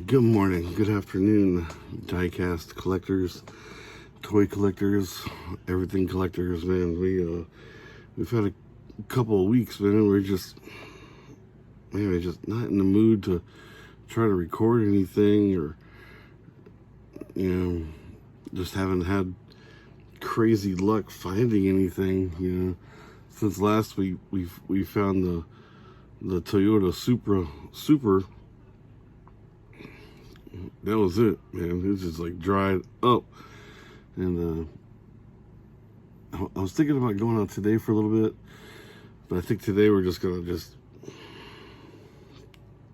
Good morning, good afternoon, diecast collectors, toy collectors, everything collectors, man. We've had a couple of weeks, man. We're just not in the mood to try to record anything, or just haven't had crazy luck finding anything. Since last week we found the Toyota Super. That was it, man. It was just like dried up. And I was thinking about going out today for a little bit, but I think today we're just gonna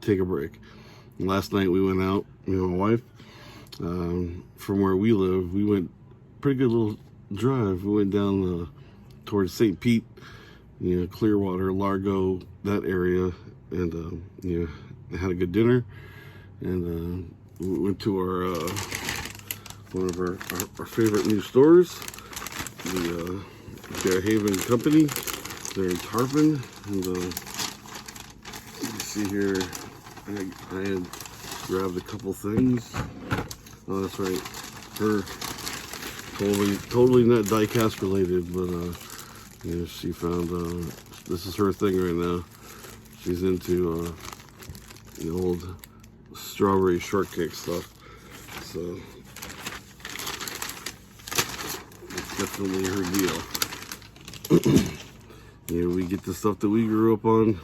take a break. And last night we went out, my wife, from where we live, we went pretty good little drive. We went down towards St. Pete, Clearwater, Largo, that area, and had a good dinner, and we went to our one of our favorite new stores, the Bearhaven Company. They're in Tarpon, and you see here, I had grabbed a couple things. Oh, that's right. Her totally not diecast related, but she found this is her thing right now. She's into the old strawberry shortcake stuff, so it's definitely her deal. We get the stuff that we grew up on.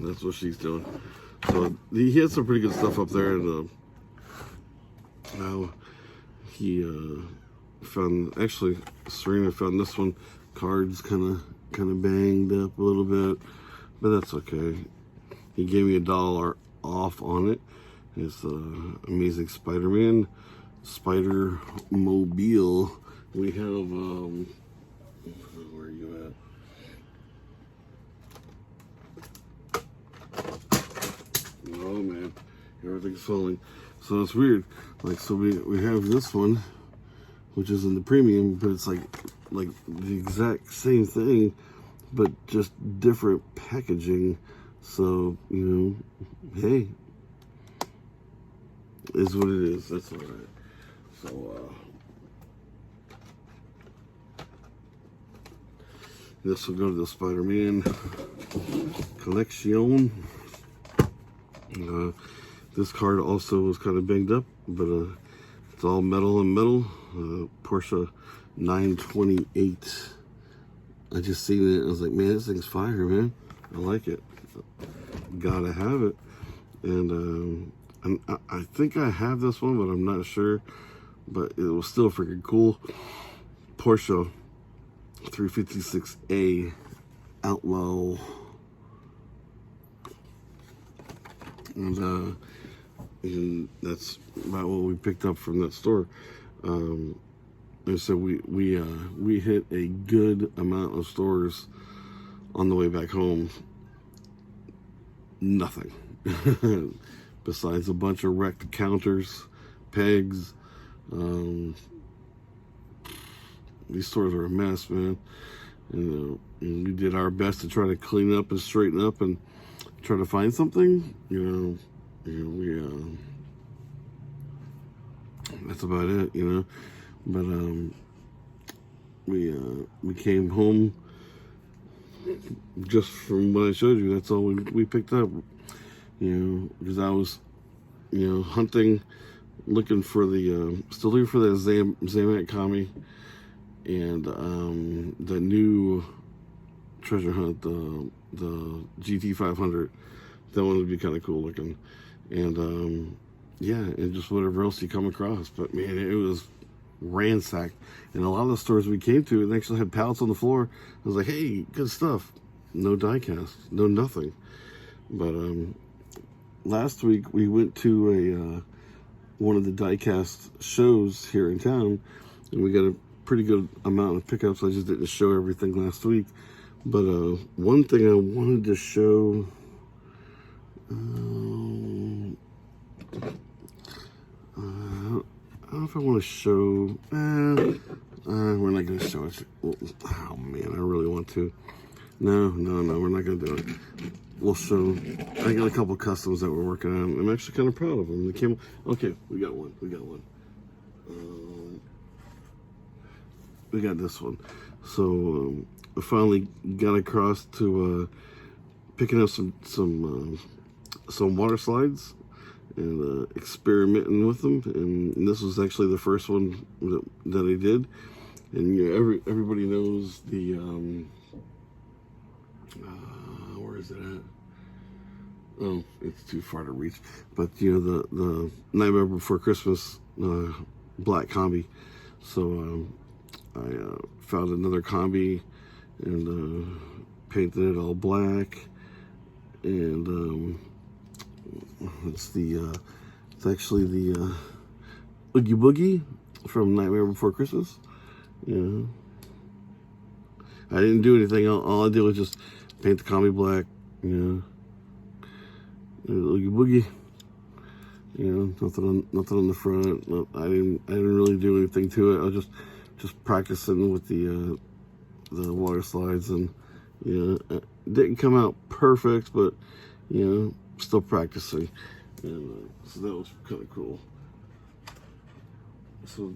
That's what she's doing. So he had some pretty good stuff up there, and now he Serena found this one. Cards kind of banged up a little bit, but that's okay. He gave me $1 off on it. It's Amazing Spider-Man Spider Mobile. We have where are you at? Oh man, everything's falling. So it's weird. So we have this one, which is in the premium, but it's like the exact same thing, but just different packaging. So hey, is what it is. That's all right. So this will go to the Spider-Man collection. This card also was kind of banged up, but it's all metal and metal. Porsche 928. I just seen it. I was like, man, this thing's fire, man. I like it. Gotta have it. And I think I have this one, but I'm not sure. But it was still freaking cool. Porsche 356A Outlaw. And that's about what we picked up from that store. And so we hit a good amount of stores on the way back home. Nothing. Besides a bunch of wrecked counters, pegs. These stores are a mess, man. And we did our best to try to clean up and straighten up and try to find something. That's about it. But we came home just from what I showed you. That's all we picked up. Because I was, hunting, looking for still looking for that Zamac Kombi, and the new treasure hunt, the GT 500. That one would be kind of cool looking, and and just whatever else you come across. But man, it was ransacked, and a lot of the stores we came to, it actually had pallets on the floor. I was like, hey, good stuff. No diecast, no nothing. But last week we went to one of the diecast shows here in town, and we got a pretty good amount of pickups. I just didn't show everything last week, but one thing I wanted to show, I don't know if I want to show. We're not going to show it. Oh man, I really want to. No, we're not going to do it. we'll show. I got a couple customs that we're working on. I'm actually kind of proud of them. They came. Okay, we got one. We got this one. So I finally got across to picking up some water slides and experimenting with them. And this was actually the first one that I did. And you know, everybody knows the where is it at? Oh, it's too far to reach. But you know, the Nightmare Before Christmas black Kombi. So I found another Kombi and painted it all black. And it's actually the Oogie Boogie from Nightmare Before Christmas. Yeah. I didn't do anything. All I did was just paint the Kombi black. You know, Oogie Boogie. You know, nothing on the front. No, I didn't really do anything to it. I was just practicing with the water slides, and you know, it didn't come out perfect, but you know, still practicing. And so that was kind of cool. So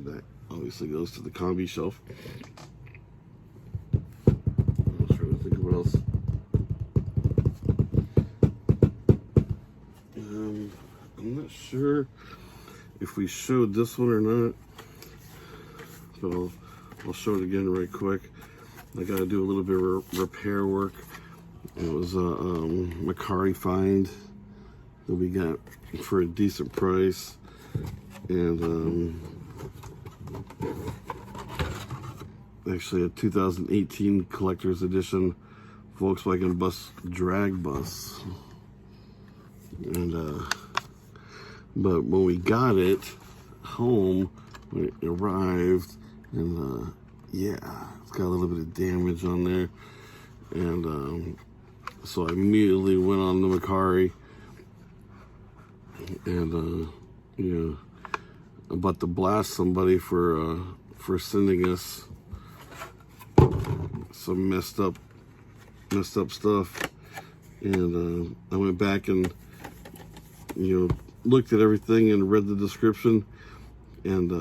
that obviously goes to the Kombi shelf. I was trying to think of what else. I'm not sure if we showed this one or not, but I'll show it again right quick. I got to do a little bit of repair work. It was a Macari find that we got for a decent price, and actually a 2018 collector's edition Volkswagen bus drag bus. And but when we got it home, when it arrived, and yeah, it's got a little bit of damage on there, and so I immediately went on the Macari, and you know, about to blast somebody for sending us some messed up stuff. And I went back and you know, looked at everything and read the description, and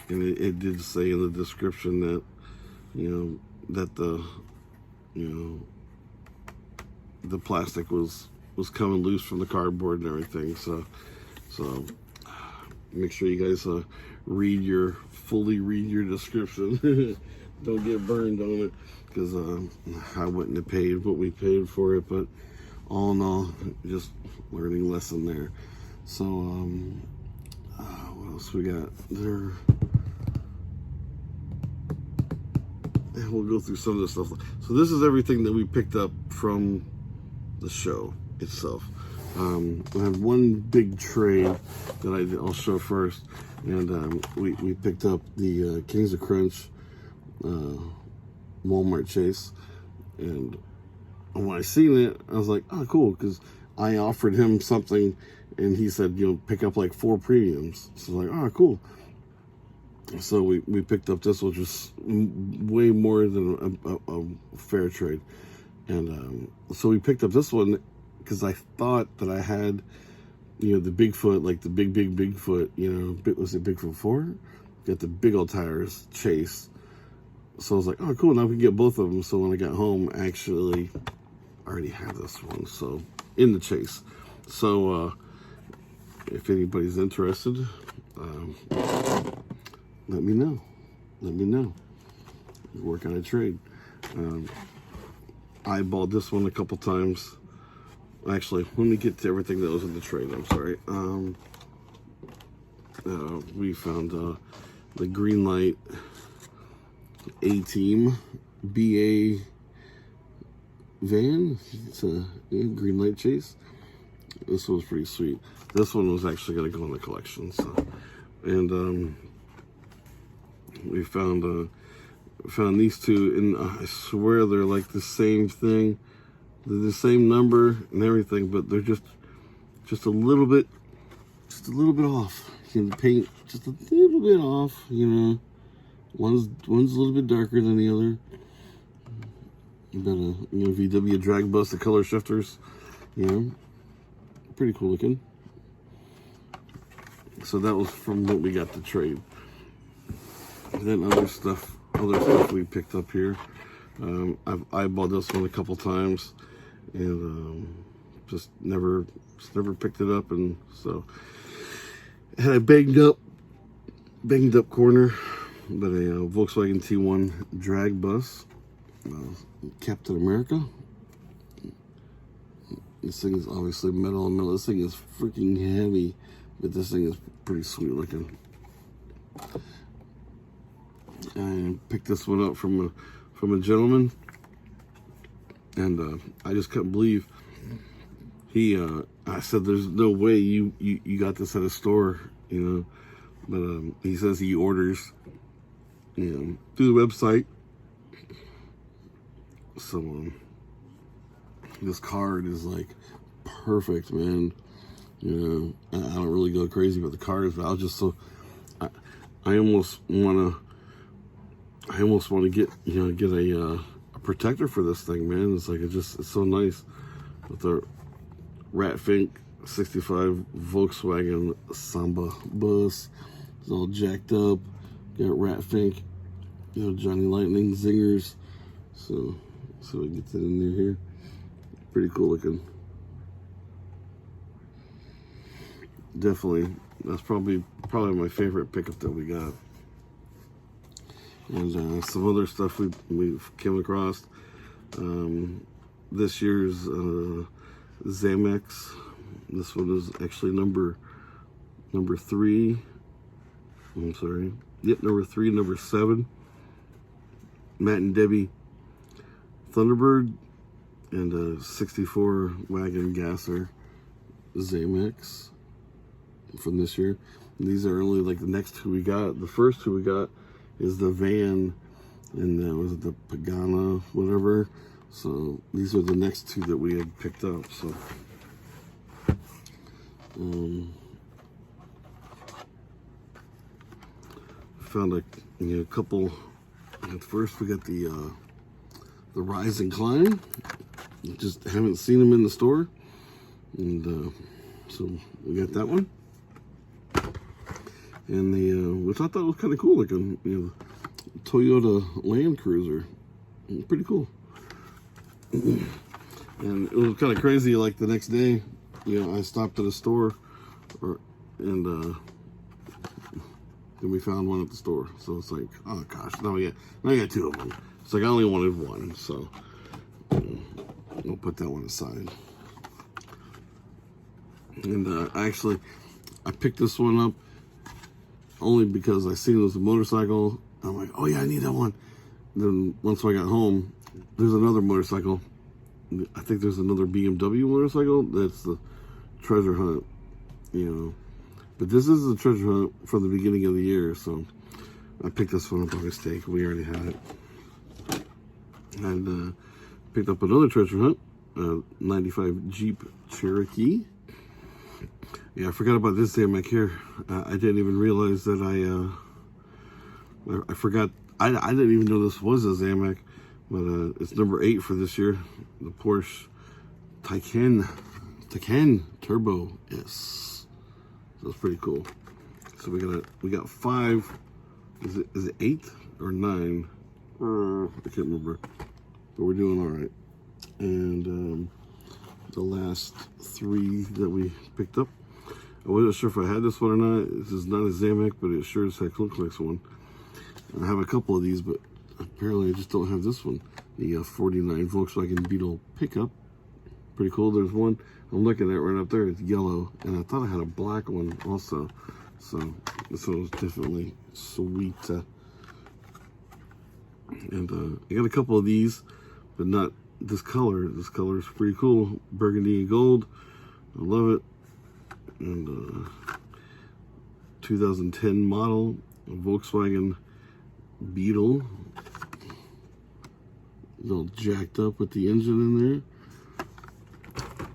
it did say in the description that the plastic was coming loose from the cardboard and everything. So make sure you guys fully read your description. Don't get burned on it, because I wouldn't have paid what we paid for it. But all in all, just learning lesson there. So what else we got there? And we'll go through some of the stuff. So this is everything that we picked up from the show itself. I have one big trade that I'll show first, and we picked up the Kings of Crunch Walmart chase, and when I seen it, I was like, oh, cool, because I offered him something, and he said, you know, pick up like 4 premiums. So I was like, oh, cool. So we picked up this, which was way more than a fair trade. And so we picked up this one because I thought that I had, you know, the Bigfoot, like the big Bigfoot, you know, was it Bigfoot 4? Got the big old tires chase. So I was like, oh, cool, now we can get both of them. So when I got home, actually, I already had this one, so in the chase. So if anybody's interested, let me know. Work on a trade. I bought this one a couple times. Actually, let me get to everything that was in the trade. I'm sorry. We found the Greenlight A-Team BA van. It's a Greenlight chase. This one was pretty sweet. This one was actually going to go in the collection. So, and we found these two, and I swear they're like the same thing. They're the same number and everything, but they're just a little bit off. You know, the paint just a little bit off. You know, one's a little bit darker than the other. Got a VW drag bus, the color shifters, pretty cool looking. So that was from what we got to trade. And then other stuff we picked up here. I've eyeballed this one a couple times, and just never picked it up, and so it had a banged up corner, but a Volkswagen T1 drag bus, Captain America. This thing is obviously metal on metal. This thing is freaking heavy, but this thing is pretty sweet looking. I picked this one up from a gentleman, and I just couldn't believe I said, "There's no way you got this at a store, But he says he orders, through the website. So this card is like perfect, man. I don't really go crazy about the cards, but I was just so I almost want to get a protector for this thing, man. It's like it's so nice with the Ratfink 65 Volkswagen Samba bus. It's all jacked up. Got Ratfink, Johnny Lightning zingers. So we get that in there here. Pretty cool looking. Definitely, that's probably my favorite pickup that we got. And some other stuff we've came across. This year's Zamac. This one is actually number 3. I'm sorry. Yep, number 3, number 7. Matt and Debbie Thunderbird, and a 64 wagon gasser Zamac from this year. These are only like the next 2 we got. The first 2 we got is the van, and was it the Pagana, whatever. So these are the next 2 that we had picked up. So found a couple. At first we got the Rise and Climb. Just haven't seen them in the store, and so we got that one. And the which I thought was kind of cool, like a Toyota Land Cruiser. Pretty cool. And it was kind of crazy. Like the next day, I stopped at a store, and then we found one at the store. So it's like, oh gosh, now I got 2 of them. It's like I only wanted 1, so we'll put that one aside. And I picked this one up only because I seen it was a motorcycle. I'm like, oh yeah, I need that one. Then once I got home, there's another motorcycle. I think there's another BMW motorcycle that's the treasure hunt, But this is the treasure hunt from the beginning of the year, so I picked this one up by mistake. We already had it. And picked up another treasure hunt, 95 Jeep Cherokee. Yeah, I forgot about this Zamac here. I didn't even realize that I forgot. I didn't even know this was a Zamac, but it's number 8 for this year. The Porsche Taycan Turbo S. So it's pretty cool. So we got 5. Is it 8 or 9? I can't remember. But we're doing all right. And the last 3 that we picked up, I wasn't sure if I had this one or not. This is not a Zamac, but it sure as heck looks like one. I have a couple of these, but apparently I just don't have this one. The 49 Volkswagen Beetle pickup. Pretty cool. There's one I'm looking at right up there. It's yellow, and I thought I had a black one also. So this one was definitely sweet. And I got a couple of these, but not this color. This color is pretty cool. Burgundy and gold. I love it. And 2010 model Volkswagen Beetle. It's all jacked up with the engine in there.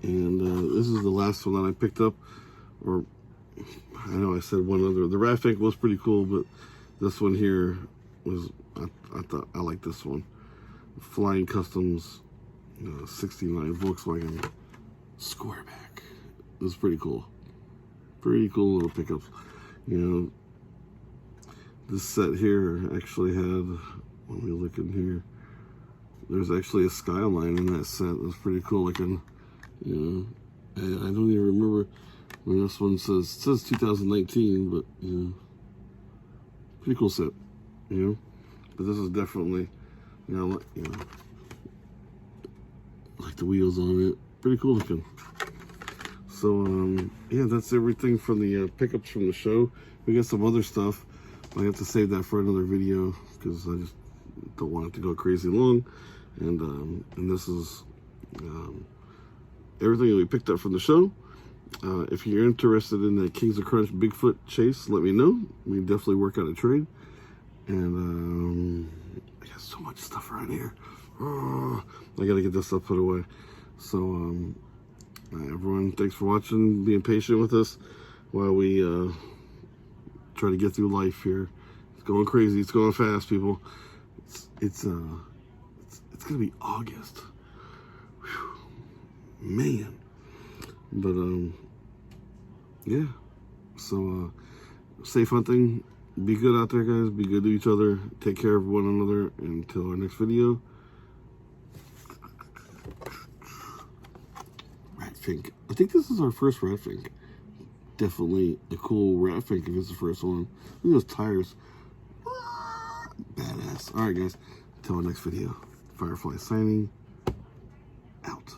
And this is the last one that I picked up. Or I know I said one other. The Ratfink was pretty cool, but this one here was I thought I like this one. Flying Customs 69 Volkswagen Squareback. It was pretty cool. Pretty cool little pickups. You know, this set here actually had, let me look in here, there's actually a Skyline in that set. That's pretty cool looking. You know, and I don't even remember when this one says, it says 2019, but you know, pretty cool set, you know. But this is definitely, like the wheels on it, pretty cool looking. So yeah, that's everything from the pickups from the show. We got some other stuff. I have to save that for another video because I just don't want it to go crazy long. And this is everything that we picked up from the show. If you're interested in the Kings of Crunch Bigfoot chase, let me know. We can definitely work out a trade. And I got so much stuff around here. I gotta get this stuff put away. So everyone, thanks for watching, being patient with us while we try to get through life here. It's going crazy. It's going fast, people. It's gonna be August. Whew. Man. But yeah. So safe hunting. Be good out there, guys. Be good to each other. Take care of one another. Until our next video. Ratfink. I think this is our first Ratfink. Definitely a cool Ratfink if it's the first one. Look at those tires. Badass. Alright, guys. Until our next video. Firefly signing out.